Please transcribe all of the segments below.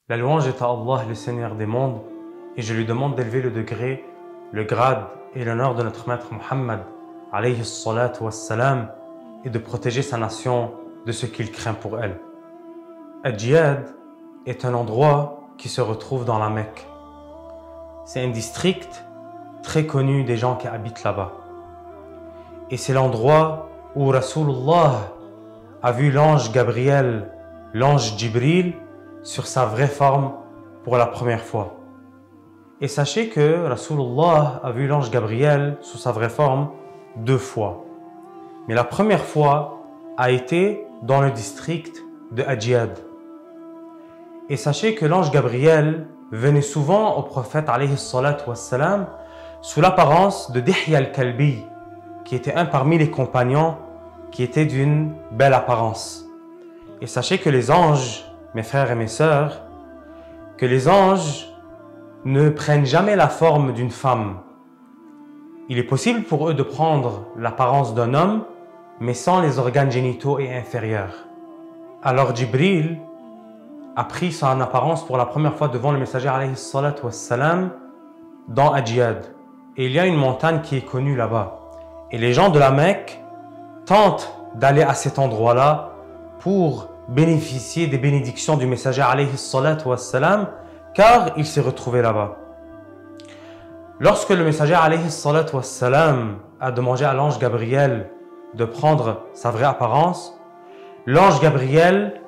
La louange est à Allah, le Seigneur des mondes, et je lui demande d'élever le degré, le grade et l'honneur de notre maître Muhammad, alayhi salatu wassalam, et de protéger sa nation de ce qu'il craint pour elle. Al-Jiyad est un endroit qui se retrouve dans la Mecque. C'est un district très connu des gens qui habitent là-bas. Et c'est l'endroit où Rasulullah a vu l'ange Gabriel, l'ange Jibril, sur sa vraie forme pour la première fois. Et sachez que Rasulullah a vu l'ange Gabriel sous sa vraie forme 2 fois. Mais la première fois a été dans le district de Al-Jiyad. Et sachez que l'ange Gabriel venait souvent au prophète alayhi salatu wassalam sous l'apparence de Dihya al-Kalbi, qui était un parmi les compagnons qui était d'une belle apparence. Et sachez que les anges, mes frères et mes sœurs, que les anges ne prennent jamais la forme d'une femme. Il est possible pour eux de prendre l'apparence d'un homme, mais sans les organes génitaux et inférieurs. Alors Jibril a pris son apparence pour la première fois devant le messager alayhi salatu wassalam dans Al-Jiyad. Et il y a une montagne qui est connue là-bas. Et les gens de la Mecque tentent d'aller à cet endroit-là pour bénéficier des bénédictions du messager alayhi salatu wassalam, car il s'est retrouvé là-bas. Lorsque le messager alayhi salatu wassalam a demandé à l'ange Gabriel de prendre sa vraie apparence, l'ange Gabriel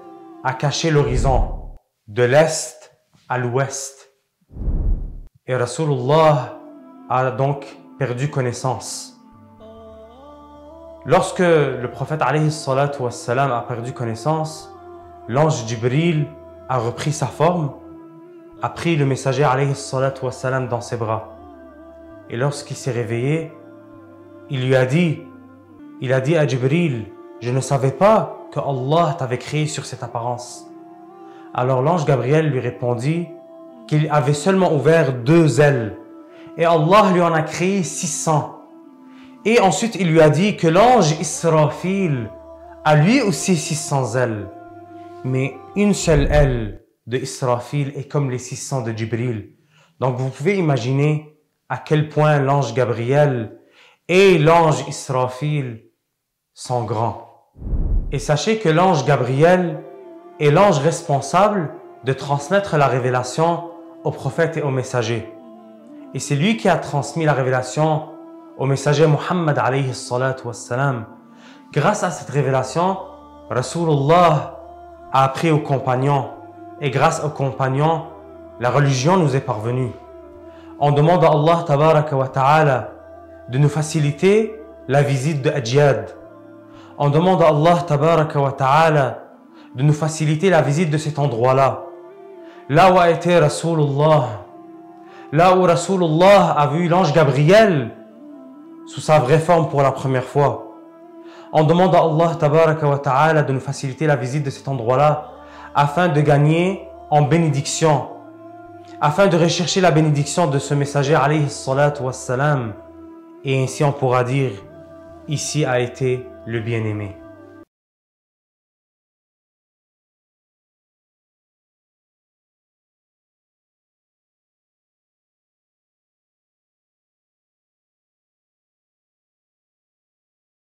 a caché l'horizon de l'est à l'ouest. Et Rasulullah a donc perdu connaissance. Lorsque le prophète alayhi salatu wassalam a perdu connaissance, l'ange Jibril a repris sa forme, a pris le messager alayhi salatu wassalam dans ses bras. Et lorsqu'il s'est réveillé, il a dit à Jibril, je ne savais pas que Allah t'avait créé sur cette apparence. Alors l'ange Gabriel lui répondit qu'il avait seulement ouvert 2 ailes et Allah lui en a créé 600. Et ensuite il lui a dit que l'ange Israfil a lui aussi 600 ailes. Mais une seule aile de Israfil est comme les 600 de Jibril. Donc vous pouvez imaginer à quel point l'ange Gabriel et l'ange Israfil sont grands. Et sachez que l'ange Gabriel est l'ange responsable de transmettre la révélation aux prophètes et aux messagers. Et c'est lui qui a transmis la révélation au messager Muhammad alayhi salatu wassalam. Grâce à cette révélation, Rasulullah a appris aux compagnons. Et grâce aux compagnons, la religion nous est parvenue. On demande à Allah tabaraka wa ta'ala de nous faciliter la visite de Al-Jiyad. On demande à Allah tabaraka wa ta'ala de nous faciliter la visite de cet endroit-là. Là où a été Rasulullah. Là où Rasulullah a vu l'ange Gabriel sous sa vraie forme pour la première fois. On demande à Allah tabaraka wa ta'ala de nous faciliter la visite de cet endroit-là afin de gagner en bénédiction, afin de rechercher la bénédiction de ce messager alayhi salatu wassalam. Et ainsi on pourra dire, ici a été le bien-aimé.